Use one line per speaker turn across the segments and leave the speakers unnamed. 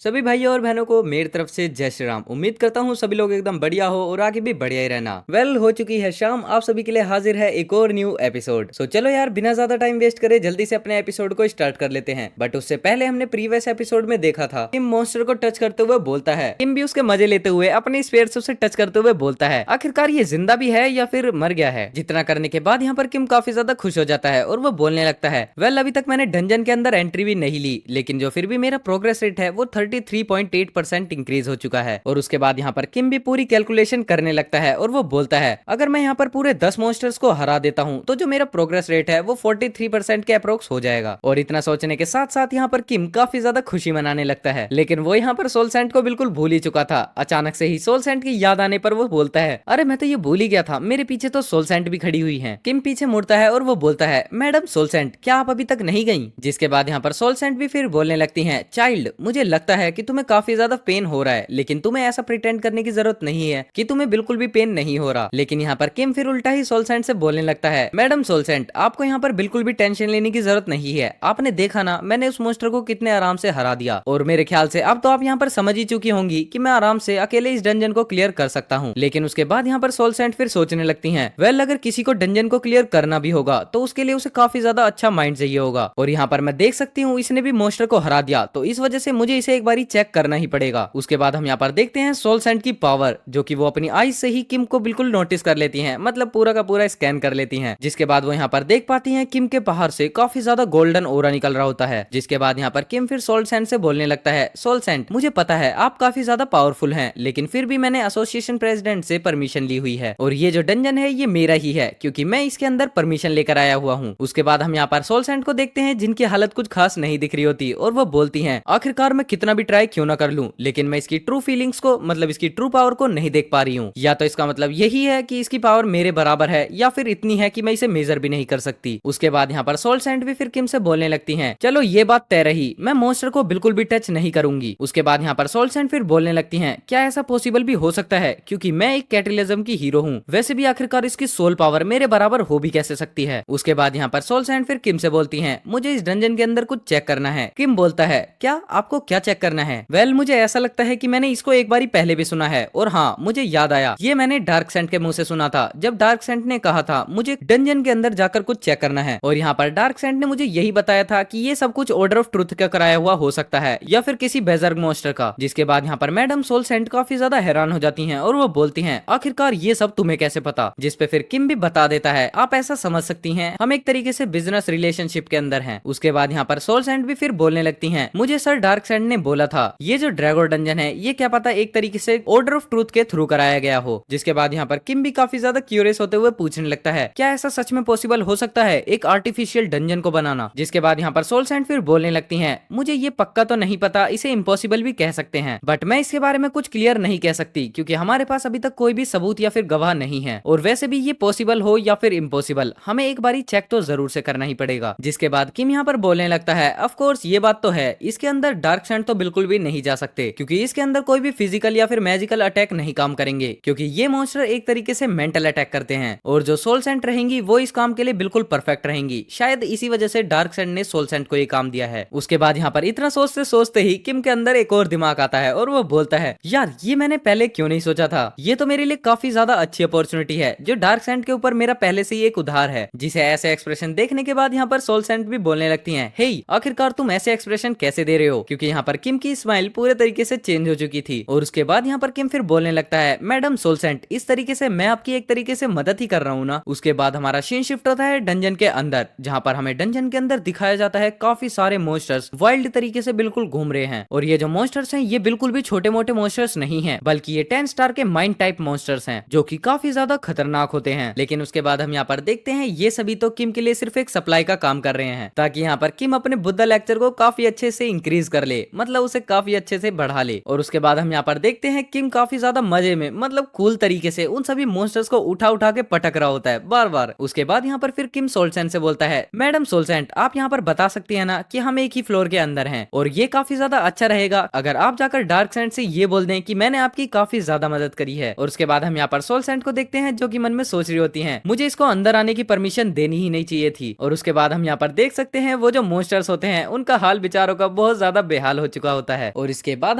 सभी भाइयों और बहनों को मेरी तरफ से जय श्री राम। उम्मीद करता हूँ सभी लोग एकदम बढ़िया हो और आगे भी बढ़िया ही रहना। हो चुकी है शाम, आप सभी के लिए हाजिर है एक और न्यू एपिसोड। सो चलो यार, बिना ज्यादा टाइम वेस्ट करे जल्दी से अपने एपिसोड को स्टार्ट कर लेते हैं। बट उससे पहले हमने प्रीवियस एपिसोड में देखा था किम मॉन्स्टर को टच करते हुए बोलता है, किम भी उसके मजे लेते हुए अपने स्पेयर से उसे टच करते हुए बोलता है आखिरकार ये जिंदा भी है या फिर मर गया है। जितना करने के बाद यहाँ पर किम काफी ज्यादा खुश हो जाता है और वो बोलने लगता है, अभी तक मैंने डंजन के अंदर एंट्री भी नहीं ली, लेकिन जो फिर भी मेरा प्रोग्रेस रेट है वो 33.8% इंक्रीज हो चुका है। और उसके बाद यहाँ पर किम भी पूरी कैलकुलेशन करने लगता है और वो बोलता है, अगर मैं यहाँ पर पूरे 10 मॉन्स्टर्स को हरा देता हूँ तो जो मेरा प्रोग्रेस रेट है वो 43% के अप्रोक्स हो जाएगा। और इतना सोचने के साथ साथ यहाँ पर किम काफी ज्यादा खुशी मनाने लगता है। लेकिन वो यहाँ पर सोल सेंट को बिल्कुल भूल ही चुका था। अचानक से ही सोल सेंट की याद आने पर वो बोलता है, अरे मैं तो ये भूल ही गया था, मेरे पीछे तो सोल सेंट भी खड़ी हुई है। किम पीछे मुड़ता है और वो बोलता है, मैडम सोल सेंट, क्या आप अभी तक नहीं गई? जिसके बाद यहाँ पर सोल सेंट भी फिर बोलने लगती हैं, चाइल्ड, मुझे लगता है कि तुम्हें काफी ज्यादा पेन हो रहा है, लेकिन तुम्हें ऐसा प्रिटेंड करने की जरूरत नहीं है कि तुम्हें बिल्कुल भी पेन नहीं हो रहा। लेकिन यहाँ पर किम फिर उल्टा ही सोल सेंट से बोलने लगता है, मैडम सोल सेंट, आपको यहाँ पर बिल्कुल भी टेंशन लेने की जरूरत नहीं है। आपने देखा ना, मैंने उस मोस्टर को कितने आराम से हरा दिया, और मेरे ख्याल से अब तो आप यहाँ पर समझ ही चुकी होंगी कि मैं आराम से अकेले इस डंजन को क्लियर कर सकता हूँ। लेकिन उसके बाद यहाँ पर सोल सेंट फिर सोचने लगती है, अगर किसी को डंजन को क्लियर करना भी होगा तो उसके लिए उसे काफी ज्यादा अच्छा माइंड चाहिए होगा। और यहाँ पर मैं देख सकती हूँ इसने भी मोस्टर को हरा दिया, तो इस वजह से मुझे इसे एक बारी चेक करना ही पड़ेगा। उसके बाद हम यहाँ पर देखते हैं सोल सेंट की पावर, जो कि वो अपनी आईज से ही किम को बिल्कुल नोटिस कर लेती हैं, मतलब पूरा का पूरा स्कैन कर लेती हैं। जिसके बाद वो यहाँ पर देख पाती हैं किम के बाहर से काफी ज्यादा गोल्डन ओरा निकल रहा होता है। जिसके बाद यहाँ पर किम फिर सोल सेंट से बोलने लगता है, सोल सेंट, मुझे पता है आप काफी ज्यादा पावरफुल हैं, लेकिन फिर भी मैंने एसोसिएशन प्रेसिडेंट से परमिशन ली हुई है, और ये जो डंजन है ये मेरा ही है, क्योंकि मैं इसके अंदर परमिशन लेकर आया हुआ हूँ। उसके बाद हम यहाँ पर सोल सेंट को देखते हैं जिनकी हालत कुछ खास नहीं दिख रही होती, और वो बोलती हैं, आखिरकार मैं कितना भी ट्राई क्यों ना कर लूं, लेकिन मैं इसकी ट्रू फीलिंग्स को, मतलब इसकी ट्रू पावर को नहीं देख पा रही हूँ। या तो इसका मतलब यही है कि इसकी पावर मेरे बराबर है, या फिर इतनी है कि मैं इसे मेजर भी नहीं कर सकती। उसके बाद यहाँ पर सोल सेंट भी फिर किम से बोलने लगती हैं, चलो ये बात तय रही, मैं मॉन्स्टर को बिल्कुल भी टच नहीं करूंगी। उसके बाद यहाँ पर सोल सेंट फिर बोलने लगती हैं, क्या ऐसा पॉसिबल भी हो सकता है, क्योंकि मैं एक कैटलिज्म की हीरो हूँ, वैसे भी आखिरकार इसकी सोल पावर मेरे बराबर हो भी कैसे सकती है। उसके बाद यहाँ पर सोल सेंट फिर किम से बोलती हैं, मुझे इस डंजन के अंदर कुछ चेक करना है। किम बोलता है, क्या आपको क्या चेक करना है? मुझे ऐसा लगता है कि मैंने इसको एक बारी पहले भी सुना है, और हाँ, मुझे याद आया, ये मैंने डार्क सेंट के मुंह से सुना था, जब डार्क सेंट ने कहा था मुझे डंजन के अंदर जाकर कुछ चेक करना है। और यहाँ पर डार्क सेंट ने मुझे यही बताया था कि ये सब कुछ ऑर्डर ऑफ ट्रुथ का कराया हुआ हो सकता है, या फिर किसी बेजर्ग मॉन्स्टर का। जिसके बाद यहाँ पर मैडम सोल सेंट काफी ज्यादा हैरान हो जाती हैं, और वो बोलती हैं, आखिरकार ये सब तुम्हें कैसे पता? जिस पे फिर किम भी बता देता है, आप ऐसा समझ सकती हैं, हम एक तरीके से बिजनेस रिलेशनशिप के अंदर हैं। उसके बाद यहाँ पर सोल सेंट भी फिर बोलने लगती हैं, मुझे सर डार्क सेंट ने बोला था ये जो ड्रैगन डंजन है ये क्या पता एक तरीके से ऑर्डर ऑफ ट्रूथ के थ्रू कराया गया हो। जिसके बाद यहाँ पर किम भी काफी ज्यादा क्यूरियस होते हुए पूछने लगता है, क्या ऐसा सच में पॉसिबल हो सकता है एक आर्टिफिशियल डंजन को बनाना? जिसके बाद यहाँ पर सोल सेंट फिर बोलने लगती हैं, मुझे ये पक्का तो नहीं पता, इसे इम्पॉसिबल भी कह सकते हैं, बट मैं इसके बारे में कुछ क्लियर नहीं कह सकती, क्योंकि हमारे पास अभी तक कोई भी सबूत या फिर गवाह नहीं है, और वैसे भी ये पॉसिबल हो या फिर इम्पॉसिबल, हमें एक बारी चेक तो जरूर से करना ही पड़ेगा। जिसके बाद किम यहाँ पर बोलने लगता है, ऑफ कोर्स ये बात तो है, इसके अंदर डार्क सेंट तो बिल्कुल भी नहीं जा सकते, क्योंकि इसके अंदर कोई भी फिजिकल या फिर मैजिकल अटैक नहीं काम करेंगे, क्योंकि ये मॉन्स्टर एक तरीके से मेंटल अटैक करते हैं, और जो सोल सेंट रहेंगी वो इस काम के लिए बिल्कुल परफेक्ट रहेंगी। शायद इसी वजह से डार्क सेंट ने सोल सेंट को ये काम दिया है। उसके बाद यहाँ पर इतना सोचते सोचते ही किम के अंदर एक और दिमाग आता है, और वो बोलता है, यार ये मैंने पहले क्यों नहीं सोचा था, ये तो मेरे लिए काफी ज्यादा अच्छी अपॉर्चुनिटी है, जो डार्क सेंट के ऊपर मेरा पहले से ही एक उधार है। जिसे ऐसे एक्सप्रेशन देखने के बाद यहाँ पर सोल सेंट भी बोलने लगती हैं, हे आखिरकार तुम ऐसे एक्सप्रेशन कैसे दे रहे हो? क्योंकि यहाँ पर किम की स्माइल पूरे तरीके से चेंज हो चुकी थी। और उसके बाद यहाँ पर किम फिर बोलने लगता है, मैडम सोल सेंट, इस तरीके से मैं आपकी एक तरीके से मदद ही कर रहा हूँ ना। उसके बाद हमारा सीन शिफ्ट होता है डंजन के अंदर, जहाँ पर हमें डंजन के अंदर दिखाया जाता है काफी सारे मॉन्स्टर्स वाइल्ड तरीके से बिल्कुल घूम रहे हैं, और ये जो मॉन्स्टर्स हैं ये बिल्कुल भी छोटे मोटे मॉन्स्टर्स नहीं है, बल्कि ये 10 स्टार के माइंड टाइप मॉन्स्टर्स हैं, जो कि काफी ज्यादा खतरनाक होते हैं। लेकिन उसके बाद हम यहाँ पर देखते हैं ये सभी तो किम के लिए सिर्फ एक सप्लाई का काम कर रहे हैं, ताकि यहाँ पर किम अपने बुद्धा लेक्चर को काफी अच्छे से इंक्रीज कर ले, मतलब उसे काफी अच्छे से बढ़ा ले। और उसके बाद हम यहाँ पर देखते हैं किम काफी ज्यादा मजे में, मतलब कूल तरीके से उन सभी मॉन्स्टर्स को उठा उठा के पटक रहा होता है बार बार। उसके बाद यहाँ पर फिर किम सोल सेंट से बोलता है, मैडम सोल सेंट, आप यहाँ पर बता सकती है ना कि हम एक ही फ्लोर के अंदर हैं, और ये काफी ज्यादा अच्छा रहेगा अगर आप जाकर डार्क सेंट से ये बोल दें कि मैंने आपकी काफी ज्यादा मदद करी है। और उसके बाद हम यहाँ पर सोल सेंट को देखते हैं, जो कि मन में सोच रही होती हैं, मुझे इसको अंदर आने की परमिशन देनी ही नहीं चाहिए थी। और उसके बाद हम यहाँ पर देख सकते हैं वो जो मॉन्स्टर्स होते हैं उनका हाल बेचारों का बहुत ज्यादा बेहाल हो चुका वाला होता है। और इसके बाद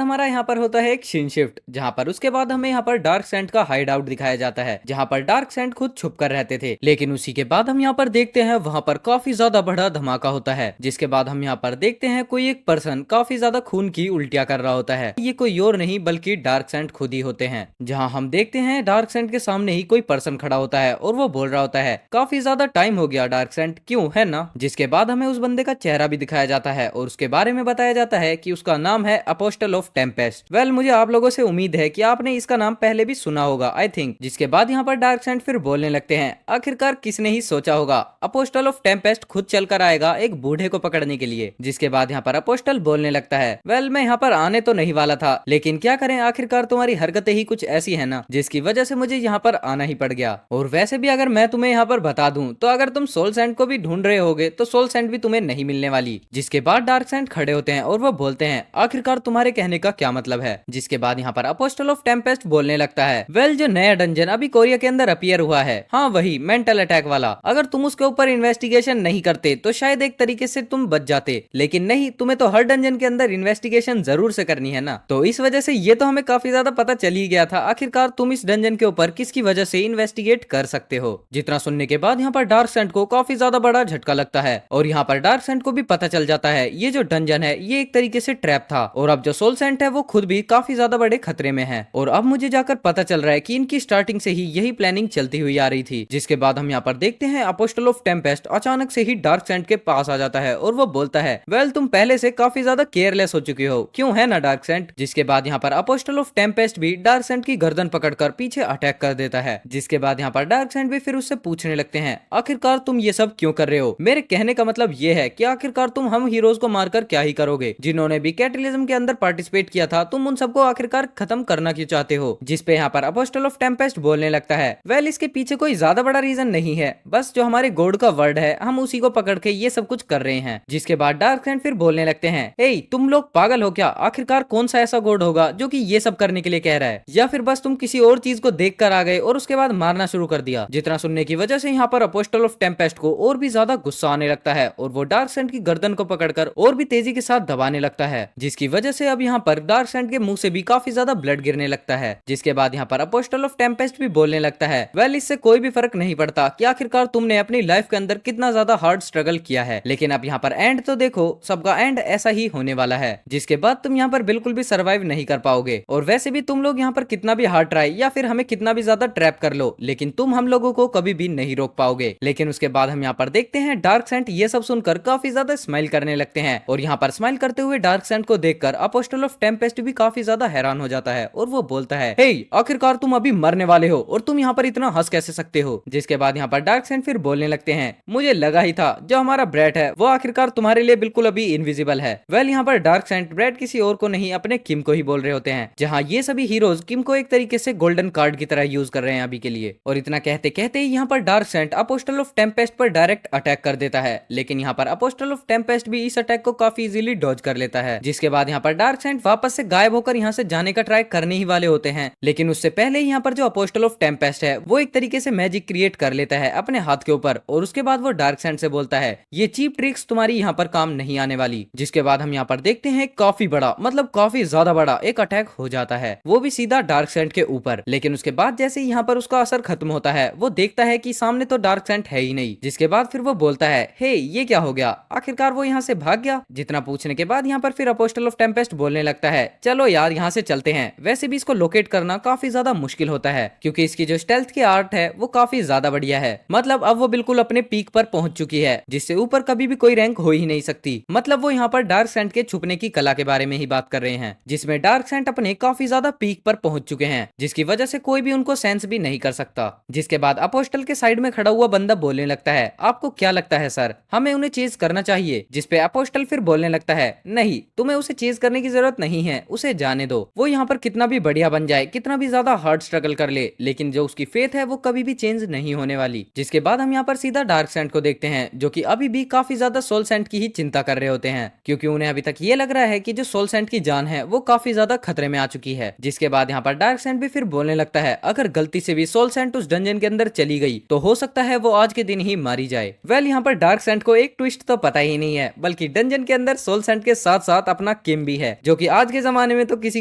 हमारा यहाँ पर होता है एक सीन शिफ्ट, जहाँ पर उसके बाद हमें यहाँ पर डार्क सेंट का हाइड आउट दिखाया जाता है, जहाँ पर डार्क सेंट खुद छुप कर रहते थे। लेकिन उसी के बाद हम यहाँ पर देखते हैं वहाँ पर काफी ज्यादा बड़ा धमाका होता है, जिसके बाद हम यहाँ पर देखते हैं कोई एक पर्सन काफी ज्यादा खून की उल्टियां कर रहा होता है। ये कोई और नहीं बल्कि डार्क सेंट खुद ही होते हैं। जहाँ हम देखते हैं डार्क सेंट के सामने ही कोई पर्सन खड़ा होता है और वो बोल रहा होता है, काफी ज्यादा टाइम हो गया डार्क सेंट, क्यों, है ना। जिसके बाद हमें उस बंदे का चेहरा भी दिखाया जाता है और उसके बारे में बताया जाता है कि उसका नाम है अपोस्टल ऑफ टेम्पेस्ट। वेल, मुझे आप लोगों से उम्मीद है कि आपने इसका नाम पहले भी सुना होगा, आई थिंक। जिसके बाद यहाँ पर डार्क सेंट फिर बोलने लगते हैं, आखिरकार किसने ही सोचा होगा अपोस्टल ऑफ टेम्पेस्ट खुद चलकर आएगा एक बूढ़े को पकड़ने के लिए। जिसके बाद यहाँ पर अपोस्टल बोलने लगता है, वेल, मैं यहाँ पर आने तो नहीं वाला था, लेकिन क्या करें, आखिरकार तुम्हारी हरकतें ही कुछ ऐसी है ना, जिसकी वजह से मुझे यहाँ पर आना ही पड़ गया। और वैसे भी अगर मैं तुम्हें यहाँ पर बता दूं तो अगर तुम सोल सैंड को भी ढूंढ रहे होगे तो सोल सैंड भी तुम्हें नहीं मिलने वाली। जिसके बाद डार्क सैंड खड़े होते हैं और वो बोलते हैं, आखिरकार तुम्हारे कहने का क्या मतलब है। जिसके बाद यहाँ पर अपोस्टल ऑफ टेम्पेस्ट बोलने लगता है, वेल, जो नया डंजन अभी कोरिया के अंदर अपीयर हुआ है, हाँ वही मेंटल अटैक वाला, अगर तुम उसके ऊपर इन्वेस्टिगेशन नहीं करते तो शायद एक तरीके से तुम बच जाते, लेकिन नहीं, तुम्हें तो हर डंजन के अंदर इन्वेस्टिगेशन जरूर से करनी है ना। तो इस वजह से ये तो हमें काफी ज्यादा पता चल ही गया था आखिरकार तुम इस डंजन के ऊपर किसकी वजह से इन्वेस्टिगेट कर सकते हो। जितना सुनने के बाद यहाँ पर डार्क सेंट को काफी ज्यादा बड़ा झटका लगता है और यहाँ पर डार्क सेंट को भी पता चल जाता है ये जो डंजन है ये एक तरीके से ट्रैप था और अब जो सोल सेंट है वो खुद भी काफी ज्यादा बड़े खतरे में है। और अब मुझे जाकर पता चल रहा है कि इनकी स्टार्टिंग से ही यही प्लानिंग चलती हुई आ रही थी। जिसके बाद हम यहाँ पर देखते हैं अपोस्टल ऑफ टेम्पेस्ट अचानक से ही डार्क सेंट के पास आ जाता है और वो बोलता है, वेल, तुम पहले से काफी ज्यादा केयरलेस हो चुकी हो, क्यों, है ना डार्क सेंट। जिसके बाद यहाँ पर अपोस्टल ऑफ टेम्पेस्ट भी डार्क सेंट की गर्दन पकड़कर पीछे अटैक कर देता है। जिसके बाद यहाँ पर डार्क सेंट भी फिर उससे पूछने लगते हैं, आखिरकार तुम ये सब क्यों कर रहे हो। मेरे कहने का मतलब ये है कि आखिरकार तुम हम हीरोज को मारकर क्या ही करोगे, जिन्होंने भी कैटलिज्म के अंदर पार्टिसिपेट किया था, तुम उन सबको आखिरकार खत्म करना क्यों चाहते हो। जिसपे यहाँ पर अपोस्टल ऑफ टेम्पेस्ट बोलने लगता है, वेल, इसके पीछे कोई ज्यादा बड़ा रीजन नहीं है, बस जो हमारे गॉड का वर्ड है हम उसी को पकड़ के ये सब कुछ कर रहे हैं। जिसके बाद डार्क सेंट फिर बोलने लगते हैं, ए, तुम लोग पागल हो क्या, आखिरकार कौन सा ऐसा गॉड होगा जो कि ये सब करने के लिए कह रहा है, या फिर बस तुम किसी और चीज को देख कर आ गए और उसके बाद मारना शुरू कर दिया। जितना सुनने की वजह से यहाँ पर अपोस्टल ऑफ टेम्पेस्ट को और भी ज्यादा गुस्सा आने लगता है और वो डार्क सेंट की गर्दन को पकड़कर और भी तेजी के साथ दबाने लगता है, जिसकी वजह से अब यहाँ पर डार्क सेंट के मुंह से भी काफी ज्यादा ब्लड गिरने लगता है। जिसके बाद यहाँ पर अपोस्टल ऑफ टेम्पेस्ट भी बोलने लगता है, वेल, इससे कोई भी फर्क नहीं पड़ता कि आखिरकार तुमने अपनी लाइफ के अंदर कितना ज्यादा हार्ड स्ट्रगल किया है, लेकिन अब यहाँ पर एंड तो देखो, सबका एंड ऐसा ही होने वाला है, जिसके बाद तुम यहाँ पर बिल्कुल भी सर्वाइव नहीं कर पाओगे। और वैसे भी तुम लोग यहाँ पर कितना भी हार्ड ट्राई या फिर हमें कितना भी ज्यादा ट्रैप कर लो, लेकिन तुम हम लोगों को कभी भी नहीं रोक पाओगे। लेकिन उसके बाद हम यहाँ पर देखते हैं डार्क सेंट ये सब सुनकर काफी ज्यादा स्माइल करने लगते हैं और यहाँ पर स्माइल करते हुए डार्क सेंट को देखकर अपोस्टल ऑफ टेम्पेस्ट भी काफी ज्यादा हैरान हो जाता है और वो बोलता है, हे, आखिरकार तुम अभी मरने वाले हो और तुम यहाँ पर इतना हंस कैसे सकते हो। जिसके बाद यहाँ पर डार्क सेंट फिर बोलने लगते हैं, मुझे लगा ही था जो हमारा ब्रैट है वो आखिरकार तुम्हारे लिए बिल्कुल अभी इनविजिबल है। वेल, यहाँ पर डार्क सेंट ब्रैट किसी और को नहीं अपने किम को ही बोल रहे होते हैं, जहाँ ये सभी हीरोज किम को एक तरीके से गोल्डन कार्ड की तरह यूज कर रहे हैं अभी के लिए। और इतना कहते कहते ही यहाँ पर dark saint apostle of tempest पर डायरेक्ट अटैक कर देता है, लेकिन यहाँ पर अपोस्टल ऑफ टेम्पेस्ट भी इस अटैक को काफी इजीली डॉज कर लेता है। जिसके बाद यहाँ पर डार्क सेंट वापस से गायब होकर यहाँ से जाने का ट्राई करने ही वाले होते हैं, लेकिन उससे पहले यहाँ पर जो अपोस्टल ऑफ टेम्पेस्ट है वो एक तरीके से मैजिक क्रिएट कर लेता है अपने हाथ के ऊपर और उसके बाद वो डार्क सेंट से बोलता है, ये चीप ट्रिक्स तुम्हारी यहाँ पर काम नहीं आने वाली। जिसके बाद हम यहाँ पर देखते हैं काफी बड़ा, मतलब काफी ज्यादा बड़ा एक अटैक हो जाता है, वो भी सीधा डार्क सेंट के ऊपर। लेकिन उसके बाद जैसे ही यहाँ पर उसका असर खत्म होता है वो देखता है कि सामने तो डार्क सेंट है ही नहीं। जिसके बाद फिर वो बोलता है, हे, ये क्या हो गया, आखिरकार वो यहाँ से भाग गया। जितना पूछने के बाद यहाँ पर फिर अपोस्टल ऑफ टेम्पेस्ट बोलने लगता है, चलो यार यहाँ से चलते हैं। वैसे भी इसको लोकेट करना काफी ज्यादा मुश्किल होता है क्योंकि इसकी जो स्टेल्थ की आर्ट है वो काफी ज्यादा बढ़िया है, मतलब अब वो बिल्कुल अपने पीक पर पहुंच चुकी है, जिससे ऊपर कभी भी कोई रैंक हो ही नहीं सकती। मतलब वो यहाँ पर डार्क सेंट के छुपने की कला के बारे में ही बात कर रहे हैं, जिसमें डार्क सेंट अपने काफी ज्यादा पीक पर पहुंच चुके हैं, जिसकी वजह से कोई भी उनको सेंस भी नहीं कर सकता। जिसके बाद अपोस्टल के साइड में खड़ा हुआ बंदा बोलने लगता है, आपको क्या लगता है सर, हमें उन्हें चेज करना चाहिए। जिसपे अपोस्टल फिर बोलने लगता है, नहीं, तुम्हें उसे चेज करने की जरूरत नहीं है, उसे जाने दो। वो यहाँ पर कितना भी बढ़िया बन जाए, कितना भी ज्यादा हार्ड स्ट्रगल कर ले, लेकिन जो उसकी फेथ है वो कभी भी चेंज नहीं होने वाली। जिसके बाद हम यहाँ पर सीधा डार्क सेंट को देखते हैं जो कि अभी भी काफी ज्यादा सोल सेंट की ही चिंता कर रहे होते हैं, क्योंकि उन्हें अभी तक ये लग रहा है कि जो सोल सेंट की जान है वो काफी ज्यादा खतरे में आ चुकी है। जिसके बाद यहाँ पर डार्क सेंट भी फिर बोलने लगता है, अगर गलती से भी सोल सेंट उस डंजन के अंदर चली गई तो हो सकता है वो आज के दिन ही मारी जाए। वेल, यहाँ पर डार्क सेंट को एक ट्विस्ट तो पता ही नहीं है, बल्कि डंजन के अंदर सोल सेंट के साथ साथ अपना अपना किम भी है, जो कि आज के जमाने में तो किसी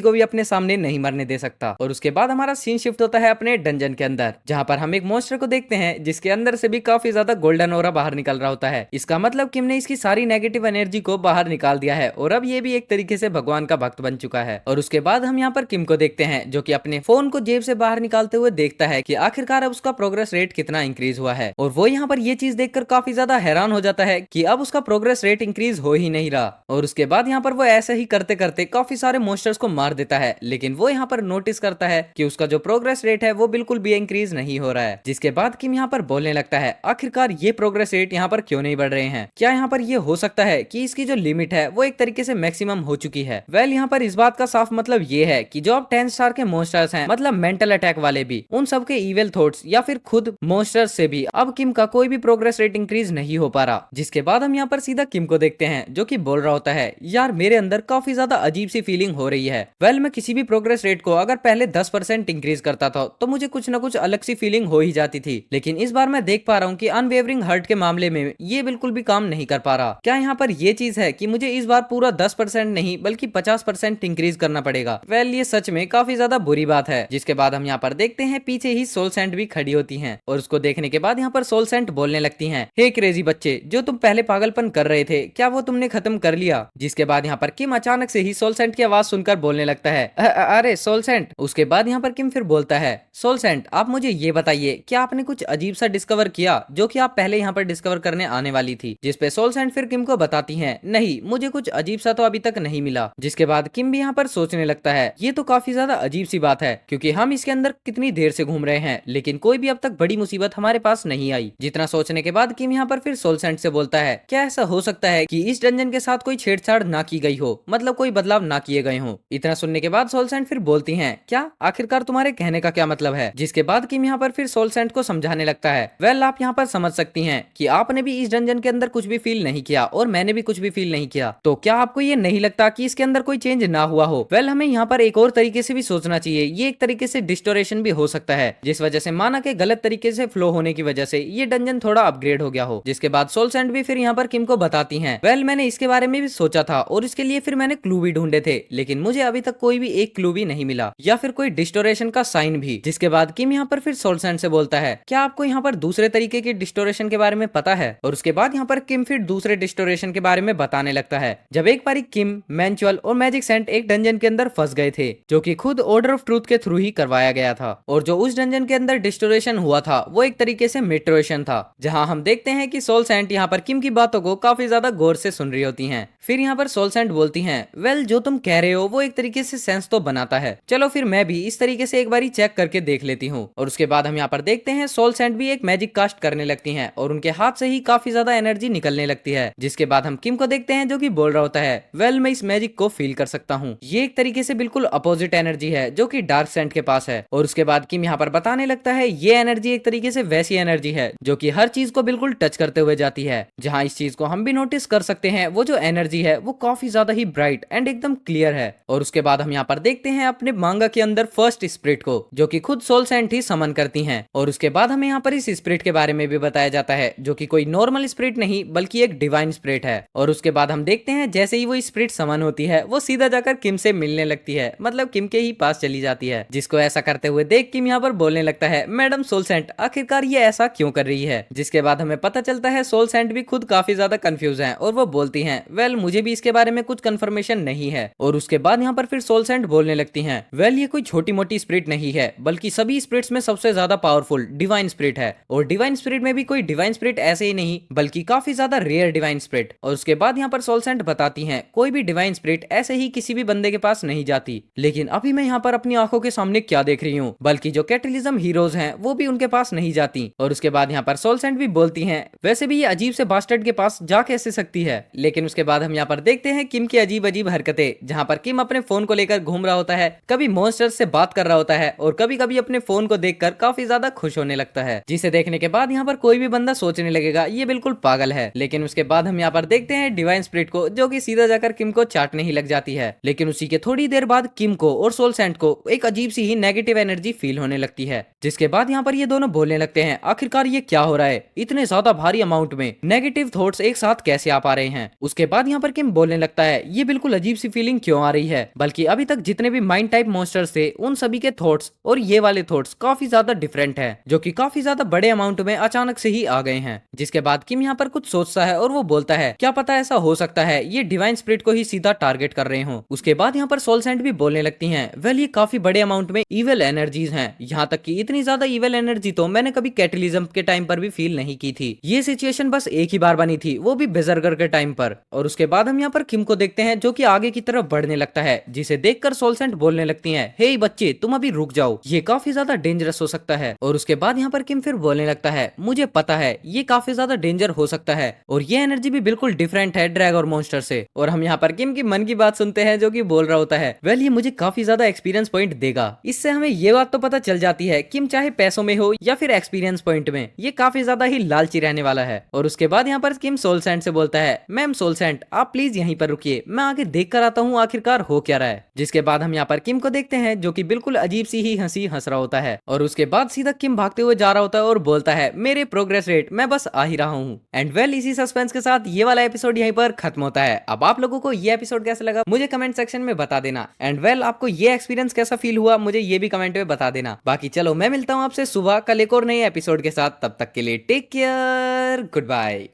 को भी अपने सामने नहीं मरने दे सकता। और उसके बाद हमारा सीन शिफ्ट होता है अपने डंजन के अंदर, जहाँ पर हम एक मॉन्स्टर को देखते हैं जिसके अंदर से भी काफी ज्यादा गोल्डन ऑरा बाहर निकल रहा होता है। इसका मतलब किम ने इसकी सारी नेगेटिव एनर्जी को बाहर निकाल दिया है और अब ये भी एक तरीके से भगवान का भक्त बन चुका है। और उसके बाद हम यहाँ पर किम को देखते हैं जो कि अपने फोन को जेब से बाहर निकालते हुए देखता है कि आखिरकार अब उसका प्रोग्रेस रेट कितना इंक्रीज हुआ है। और वो यहाँ पर ये चीज देखकर काफी ज्यादा हैरान हो जाता है कि अब उसका प्रोग्रेस रेट इंक्रीज हो ही नहीं रहा। और उसके बाद यहाँ पर वो ऐसे ही करते करते काफी सारे मॉन्स्टर्स को मार देता है, लेकिन वो यहाँ पर नोटिस करता है कि उसका जो प्रोग्रेस रेट है वो बिल्कुल भी इंक्रीज नहीं हो रहा है। जिसके बाद किम यहाँ पर बोलने लगता है आखिरकार ये प्रोग्रेस रेट यहाँ पर क्यों नहीं बढ़ रहे हैं, क्या यहाँ पर ये हो सकता है कि इसकी जो लिमिट है वो एक तरीके से मैक्सिमम हो चुकी है। वेल यहाँ पर इस बात का साफ मतलब ये है कि जो अब 10 स्टार के मॉन्स्टर्स हैं, मतलब मेंटल अटैक वाले भी, उन सबके इविल थॉट्स या फिर खुद मॉन्स्टर्स से भी अब किम का कोई भी प्रोग्रेस रेट इंक्रीज नहीं हो पा रहा। जिसके बाद हम यहाँ पर सीधा किम को देखते हैं जो कि बोल रहा होता है यार मेरे अंदर काफी ज्यादा अजीब सी फीलिंग हो रही है। वेल मैं किसी भी प्रोग्रेस रेट को अगर पहले 10% इंक्रीज करता था तो मुझे कुछ ना कुछ अलग सी फीलिंग हो ही जाती थी, लेकिन इस बार मैं देख पा रहा हूँ कि अनवेवरिंग हर्ट के मामले में ये बिल्कुल भी काम नहीं कर पा रहा। क्या यहाँ पर ये चीज है कि मुझे इस बार पूरा 10% नहीं बल्कि 50% इंक्रीज करना पड़ेगा। वेल ये सच में काफी ज्यादा बुरी बात है। जिसके बाद हम यहाँ पर देखते हैं पीछे ही सोल सेंट भी खड़ी होती हैं और उसको देखने के बाद यहाँ पर सोल सेंट बोलने लगती हैं हे क्रेजी बच्चे, जो तुम पहले पागलपन कर रहे थे क्या वो तुमने खत्म कर लिया। जिसके बाद यहाँ पर किम अचानक से ही सोल सेंट की आवाज सुनकर बोलने लगता है अरे सोल सेंट। उसके बाद यहाँ पर किम फिर बोलता है सोल सेंट आप मुझे ये बताइए क्या आपने कुछ अजीब सा डिस्कवर किया जो कि आप पहले यहाँ पर डिस्कवर करने आने वाली थी। जिसपे सोल सेंट फिर किम को बताती हैं नहीं मुझे कुछ अजीब सा तो अभी तक नहीं मिला। जिसके बाद किम भी यहाँ पर सोचने लगता है ये तो काफी ज्यादा अजीब सी बात है क्योंकि हम इसके अंदर कितनी देर से घूम रहे हैं लेकिन कोई भी अब तक बड़ी मुसीबत हमारे पास नहीं आई। जितना सोचने के बाद किम यहाँ पर फिर सोल सेंट से बोलता है क्या ऐसा हो सकता है कि इस डंजन के साथ कोई छेड़छाड़ ना की गई हो, मतलब कोई बदलाव ना किए गए हो। इतना सुनने के बाद सोल सेंट फिर बोलती हैं क्या आखिरकार तुम्हारे कहने का क्या मतलब है। जिसके बाद किम यहाँ पर फिर सोल सेंट को समझाने लगता है वेल आप यहाँ पर समझ सकती हैं कि आपने भी इस डंजन के अंदर कुछ भी फील नहीं किया और मैंने भी कुछ भी फील नहीं किया, तो क्या आपको ये नहीं लगता कि इसके अंदर कोई चेंज ना हुआ हो। वेल हमें यहाँ पर एक और तरीके से भी सोचना चाहिए, ये एक तरीके से डिस्टोरेशन भी हो सकता है जिस वजह से माना के गलत तरीके से फ्लो होने की वजह से ये डंजन थोड़ा अपग्रेड हो गया हो। जिसके बाद सोल सेंट भी फिर यहाँ पर किम को बताती हैं वेल मैंने इसके बारे में भी सोचा था और इसके लिए फिर मैंने क्लू भी ढूंढे थे लेकिन मुझे अभी तक कोई भी एक क्लू भी नहीं मिला या फिर कोई डिस्टोरेशन का साइन भी। जिसके बाद किम यहाँ पर फिर सोल सेंट से बोलता है क्या आपको यहाँ पर दूसरे तरीके के डिस्टोरेशन के बारे में पता है। और उसके बाद यहाँ पर किम फिर दूसरे डिस्टोरेशन के बारे में बताने लगता है। जब एक बारी किम, मैंचुअल और मैजिक सेंट एक डंजन के अंदर फंस गए थे जो कि खुद ऑर्डर ऑफ ट्रूथ के थ्रू ही करवाया गया था और जो उस डंजन के अंदर डिस्टोरेशन हुआ था वो एक तरीके से मेट्रोएशन था, जहाँ हम देखते हैं कि सोल सेंट यहाँ पर किम की बातों को काफी ज्यादा गौर से सुन रही होती हैं। फिर यहाँ पर सोल सेंट बोलती हैं वेल जो तुम कह रहे हो वो एक तरीके से सेंस तो बनाता है, चलो फिर मैं भी इस तरीके से एक बारी चेक करके देख लेती हूँ। और उसके बाद हम यहाँ पर देखते हैं सोल सेंट भी एक मैजिक कास्ट करने लगती हैं और उनके हाथ से ही काफी ज्यादा एनर्जी निकलने लगती है। जिसके बाद हम किम को देखते हैं जो कि बोल रहा होता है वेल मैं इस मैजिक को फील कर सकता हूँ, ये एक तरीके से बिल्कुल अपोजिट एनर्जी है जो कि डार्क सेंट के पास है। और उसके बाद किम यहाँ पर बताने लगता है ये एनर्जी एक तरीके से वैसी एनर्जी है जो कि हर चीज को बिल्कुल टच करते हुए जाती है, जहाँ इस चीज को हम भी नोटिस कर सकते हैं वो जो एनर्जी है वो काफी ज्यादा ही ब्राइट एंड एकदम क्लियर है। और उसके बाद हम यहाँ पर देखते हैं अपने मांगा के अंदर फर्स्ट स्पिरिट को जो कि खुद सोल सेंट ही समन करती हैं। और उसके बाद हमें यहाँ पर इस स्पिरिट के बारे में भी बताया जाता है जो कि कोई नॉर्मल स्पिरिट नहीं बल्कि एक डिवाइन स्पिरिट है। और उसके बाद हम देखते हैं जैसे ही वो स्पिरिट समन होती है वो सीधा जाकर किम से मिलने लगती है, मतलब किम के ही पास चली जाती है। जिसको ऐसा करते हुए देख किम यहाँ पर बोलने लगता है मैडम सोल सेंट आखिरकार ये ऐसा क्यों कर रही है। जिसके बाद हमें पता चलता है सोल सेंट भी खुद काफी ज्यादा कंफ्यूज हैं और वो बोलती हैं वेल मुझे भी इसके बारे में कुछ कंफर्मेशन नहीं है। और उसके बाद यहाँ पर फिर सोल सेंट बोलने लगती हैं वेल ये कोई छोटी मोटी स्पिरिट नहीं है बल्कि सभी स्पिरिट्स में सबसे ज्यादा पावरफुल डिवाइन स्पिरिट है। और डिवाइन स्पिरिट में भी कोई डिवाइन स्पिरिट ऐसे ही नहीं बल्कि काफी ज्यादा रेयर डिवाइन स्पिरिट। और उसके बाद यहाँ पर सोल सेंट बताती हैं कोई भी डिवाइन स्पिरिट ऐसे ही किसी भी बंदे के पास नहीं जाती, लेकिन अभी मैं यहाँ पर अपनी आंखों के सामने क्या देख रही हूँ बल्कि जो कैटलिज्म हीरोज हैं वो भी उनके पास नहीं जाती। और उसके बाद यहाँ पर सोल सेंट भी बोलती हैं वैसे भी ये अजीब से बास्टर्ड के पास जा कैसे सकती है। लेकिन उसके बाद हम यहाँ पर देखते हैं किम की अजीब अजीब हरकतें, जहाँ पर किम अपने फोन को लेकर घूम रहा होता है, कभी मॉन्स्टर्स से बात कर रहा होता है और कभी कभी अपने फोन को देखकर काफी ज्यादा खुश होने लगता है, जिसे देखने के बाद यहाँ पर कोई भी बंदा सोचने लगेगा ये बिल्कुल पागल है। लेकिन उसके बाद हम यहाँ पर देखते हैं डिवाइन स्पिरिट को जो कि सीधा जाकर किम को चाटने ही लग जाती है। लेकिन उसी के थोड़ी देर बाद किम को और सोल सेंट को एक अजीब सी ही नेगेटिव एनर्जी फील होने लगती है। जिसके बाद यहाँ पर ये दोनों बोलने लगते हैं आखिरकार ये क्या हो रहा है, इतने ज्यादा भारी अमाउंट में नेगेटिव थॉट्स एक साथ कैसे आ पा रहे हैं। उसके बाद यहाँ पर किम बोलने लगता है ये बिल्कुल अजीब सी फीलिंग क्यों आ रही है, बल्कि अभी तक जितने भी माइंड टाइप मॉन्स्टर्स थे उन सभी के थॉट्स और ये वाले थॉट्स काफी ज्यादा डिफरेंट है, जो कि काफी ज्यादा बड़े अमाउंट में अचानक से ही आ गए हैं। जिसके बाद किम यहाँ पर कुछ सोचता है और वो बोलता है क्या पता ऐसा हो सकता है ये डिवाइन स्पिरिट को ही सीधा टारगेट कर रहे हो। उसके बाद यहाँ पर सोल सेंट भी बोलने लगती हैं वेल ये काफी बड़े अमाउंट में इविल एनर्जीज हैं, यहाँ तक कि इतनी ज्यादा इविल एनर्जी तो मैंने कभी कैटलिज्म के टाइम पर भी फील नहीं की थी। ये सिचुएशन बस एक ही बार बनी थी, वो भी बेजर्गर के टाइम पर। और उसके बाद हम यहाँ पर किम को देखते हैं जो कि आगे की तरफ बढ़ने लगता है, जिसे देखकर सोल सेंट बोलने लगती हैं हे बच्चे तुम अभी रुक जाओ, ये काफी ज्यादा डेंजरस हो सकता है। और उसके बाद यहाँ पर किम फिर बोलने लगता है मुझे पता है ये काफी ज्यादा डेंजर हो सकता है और ये एनर्जी भी बिल्कुल डिफरेंट है ड्रैग और मॉन्स्टर से। और हम यहाँ पर किम की मन की बात सुनते हैं जो कि बोल रहा होता है वेल ये मुझे काफी ज्यादा एक्सपीरियंस पॉइंट देगा। इससे हमें ये बात तो पता चल जाती है किम चाहे पैसों में हो या फिर एक्सपीरियंस पॉइंट में ये काफी ज्यादा ही लालची रहने वाला है। और उसके बाद यहाँ पर किम सोल सेंट से बोलता है मैम सोल सेंट आप प्लीज यहीं पर रुकिए, मैं आगे देख कर आता हूँ आखिरकार हो क्या रहा है। जिसके बाद हम यहाँ पर किम को देखते हैं जो कि बिल्कुल अजीब सी ही हंसी हंस रहा होता है। और उसके बाद सीधा किम भागते हुए जा रहा होता है और बोलता है मेरे प्रोग्रेस रेट मैं बस आ ही रहा हूँ। एंड वेल इसी सस्पेंस के साथ ये वाला एपिसोड यहीं पर खत्म होता है। अब आप लोगों को ये एपिसोड कैसा लगा मुझे कमेंट सेक्शन में बता देना। एंड वेल आपको ये एक्सपीरियंस कैसा फील हुआ मुझे ये भी कमेंट में बता देना। बाकी चलो मैं मिलता हूँ आपसे सुबह कल एक और नए एपिसोड के साथ, तब तक के लिए टेक केयर, गुड बाय।